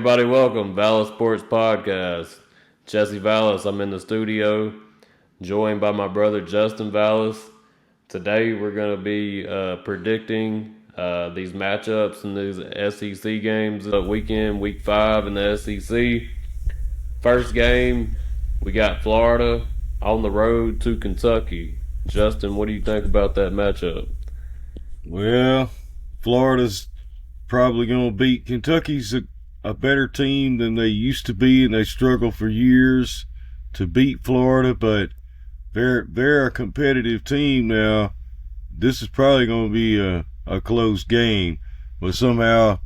everybody, welcome. Vallis Sports Podcast. Jesse Vallis, I'm in the studio, joined by my brother Justin Vallis. Today we're going to be predicting these matchups in these SEC games weekend, week 5 in the SEC. First game, we got Florida on the road to Kentucky. Justin, what do you think about that matchup? Well, Florida's probably going to beat Kentucky's a better team than they used to be, and they struggled for years to beat Florida, but they're a competitive team now. This is probably going to be a close game, but somehow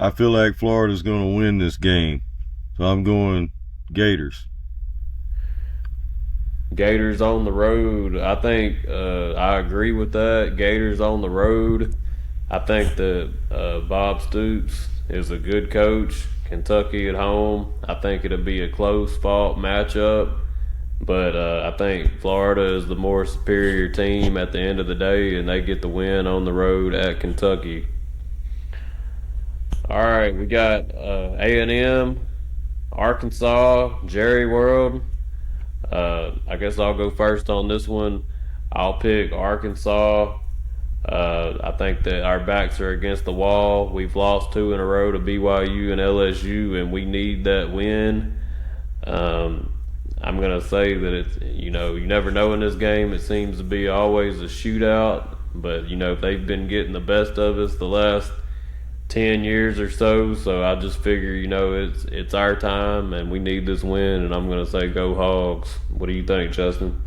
I feel like Florida's going to win this game. So I'm going Gators. Gators on the road. I think I agree with that. Gators on the road. I think that Bob Stoops is a good coach. Kentucky at home. I think it'll be a close fought matchup. But I think Florida is the more superior team at the end of the day, and they get the win on the road at Kentucky. All right, we got A&M, Arkansas, Jerry World. I guess I'll go first on this one. I'll pick Arkansas. I think that our backs are against the wall. We've lost 2 in a row to BYU and LSU, and we need that win. I'm going to say that it's, you never know in this game. It seems to be always a shootout, but, if they've been getting the best of us the last 10 years or so I just figure, it's our time and we need this win, and I'm going to say go Hogs. What do you think, Justin?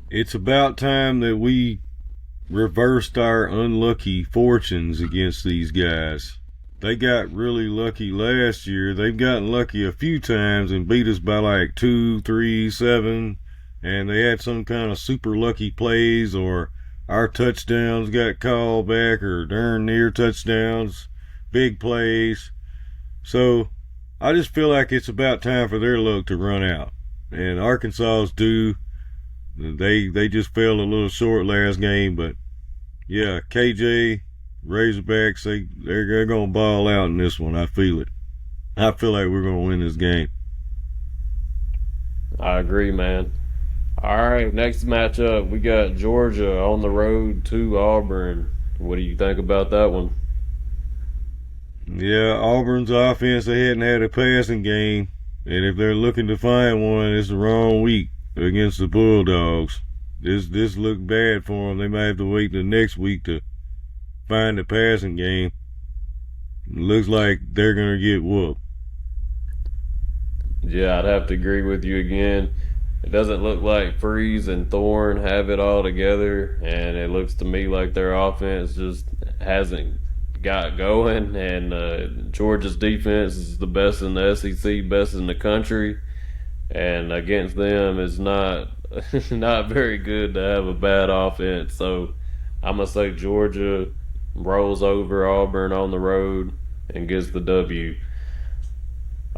It's about time that we reversed our unlucky fortunes against these guys. They got really lucky last year. They've gotten lucky a few times and beat us by like 2, 3, 7, and they had some kind of super lucky plays, or our touchdowns got called back, or darn near touchdowns, big plays. So I just feel like it's about time for their luck to run out. And Arkansas's due. They just fell a little short last game, but yeah, KJ, Razorbacks, they're gonna ball out in this one. I feel it. I feel like we're gonna win this game. I agree, man. All right, next matchup, we got Georgia on the road to Auburn. What do you think about that one? Yeah, Auburn's offense, they hadn't had a passing game, and if they're looking to find one, it's the wrong week against the Bulldogs. This looked bad for them. They might have to wait the next week to find the passing game. It looks like they're gonna get whooped. Yeah, I'd have to agree with you again. It doesn't look like Freeze and Thorne have it all together, and it looks to me like their offense just hasn't got going, and Georgia's defense is the best in the SEC, best in the country, and against them is not not very good to have a bad offense. So I'm going to say Georgia rolls over Auburn on the road and gets the W.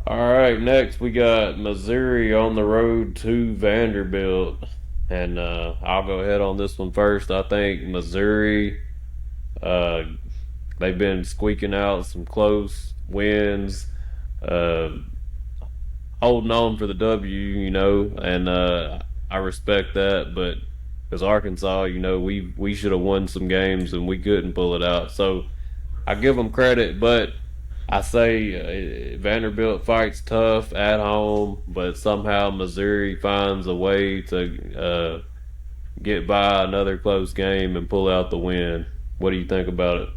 All right, next we got Missouri on the road to Vanderbilt, and I'll go ahead on this one first. I think Missouri, they've been squeaking out some close wins, holding on for the W, and I respect that, but as Arkansas, we should have won some games and we couldn't pull it out. So I give them credit, but I say Vanderbilt fights tough at home, but somehow Missouri finds a way to get by another close game and pull out the win. What do you think about it?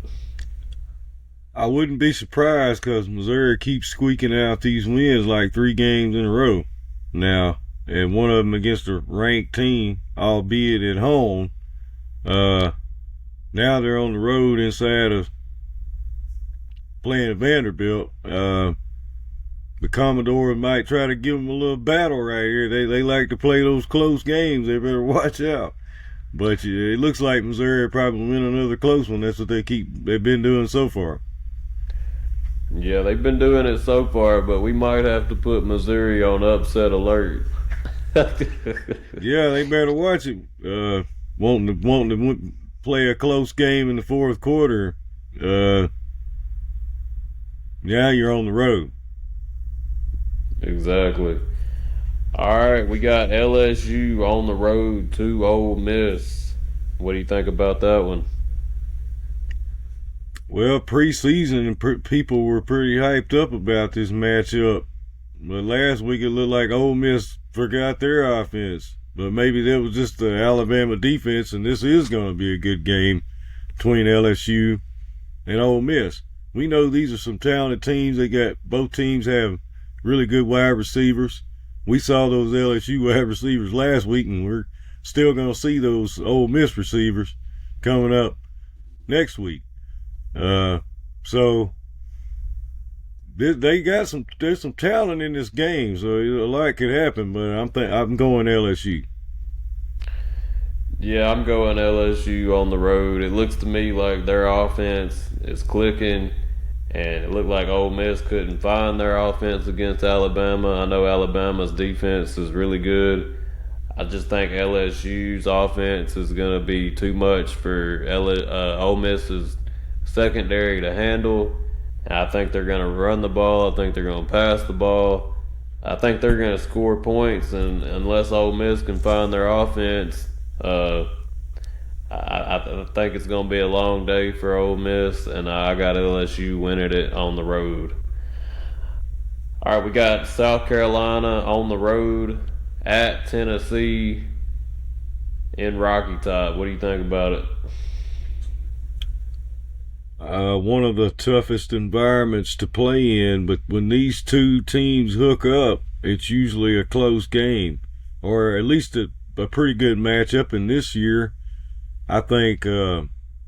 I wouldn't be surprised, because Missouri keeps squeaking out these wins like 3 games in a row now, and one of them against a ranked team, albeit at home. Now they're on the road inside of playing Vanderbilt. The Commodore might try to give them a little battle right here. They like to play those close games. They better watch out. But it looks like Missouri probably win another close one. That's what they've been doing so far. Yeah, they've been doing it so far, but we might have to put Missouri on upset alert. Yeah, they better watch it. Wanting to, play a close game in the fourth quarter. Yeah, you're on the road. Exactly. All right, we got LSU on the road to Ole Miss. What do you think about that one? Well, preseason people were pretty hyped up about this matchup. But last week it looked like Ole Miss forgot their offense. But maybe that was just the Alabama defense, and this is going to be a good game between LSU and Ole Miss. We know these are some talented teams. Both teams have really good wide receivers. We saw those LSU wide receivers last week, and we're still going to see those Ole Miss receivers coming up next week. Uh, so they got some. There's some talent in this game, so a lot could happen. But I'm going LSU. Yeah, I'm going LSU on the road. It looks to me like their offense is clicking, and it looked like Ole Miss couldn't find their offense against Alabama. I know Alabama's defense is really good. I just think LSU's offense is going to be too much for Ole Miss's secondary to handle. And I think they're going to run the ball. I think they're going to pass the ball. I think they're going to score points, and unless Ole Miss can find their offense, uh, I think it's going to be a long day for Ole Miss, and I got LSU winning it on the road. All right, we got South Carolina on the road at Tennessee in Rocky Top. What do you think about it? One of the toughest environments to play in, but when these two teams hook up, it's usually a close game, or at least a pretty good matchup. And this year, I think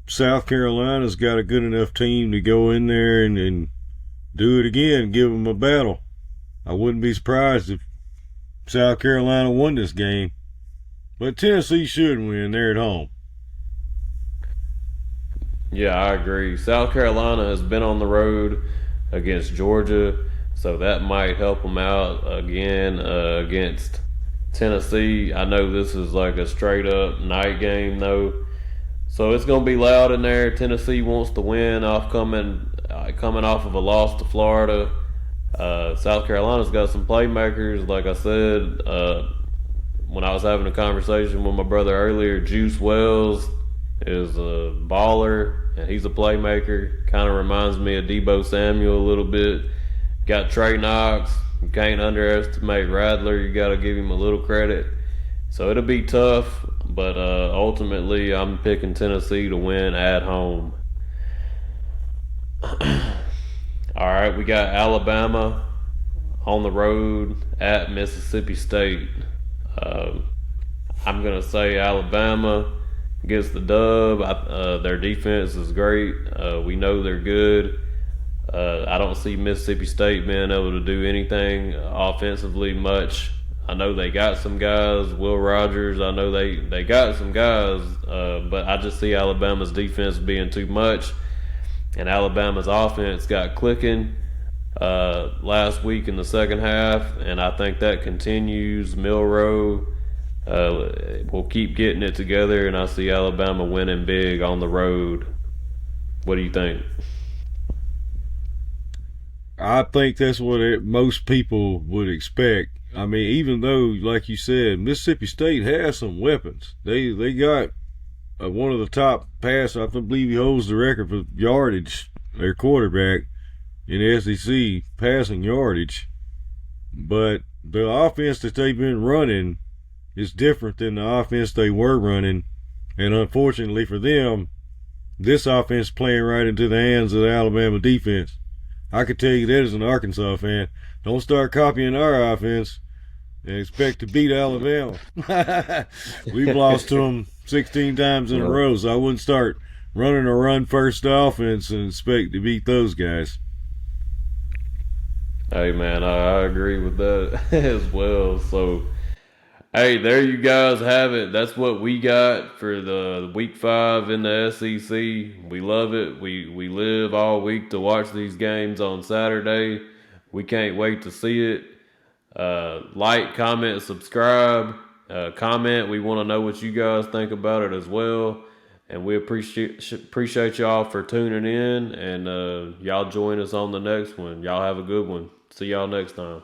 South Carolina's got a good enough team to go in there and do it again, give them a battle. I wouldn't be surprised if South Carolina won this game, but Tennessee should win. They're at home. Yeah, I agree. South Carolina has been on the road against Georgia, so that might help them out again against Tennessee. I know this is like a straight up night game though, so it's going to be loud in there. Tennessee wants to win off coming off of a loss to Florida. South Carolina's got some playmakers, like I said. When I was having a conversation with my brother earlier, Juice Wells is a baller and he's a playmaker. Kind of reminds me of Debo Samuel a little bit. Got Trey Knox. You can't underestimate Radler. You got to give him a little credit. So it'll be tough, but ultimately I'm picking Tennessee to win at home. All right, we got Alabama on the road at Mississippi State. Um, I'm gonna say Alabama gets the dub. Their defense is great. We know they're good. I don't see Mississippi State being able to do anything offensively much. I know they got some guys, Will Rogers. I know they got some guys, but I just see Alabama's defense being too much, and Alabama's offense got clicking last week in the second half, and I think that continues. Milrow will keep getting it together, and I see Alabama winning big on the road. What do you think? I think that's what most people would expect. I mean, even though, like you said, Mississippi State has some weapons. They got one of the top passers. I believe he holds the record for yardage. Their quarterback in the SEC passing yardage, but the offense that they've been running is different than the offense they were running, and unfortunately for them, this offense playing right into the hands of the Alabama defense. I could tell you that as an Arkansas fan. Don't start copying our offense and expect to beat Alabama. We've lost to them 16 times in a row, so I wouldn't start running a run first offense and expect to beat those guys. Hey man, I agree with that as well. So hey, there you guys have it. That's what we got for the week 5 in the SEC. We love it. We live all week to watch these games on Saturday. We can't wait to see it. Like, comment, subscribe. Comment. We want to know what you guys think about it as well. And we appreciate y'all for tuning in, and y'all join us on the next one. Y'all have a good one. See y'all next time.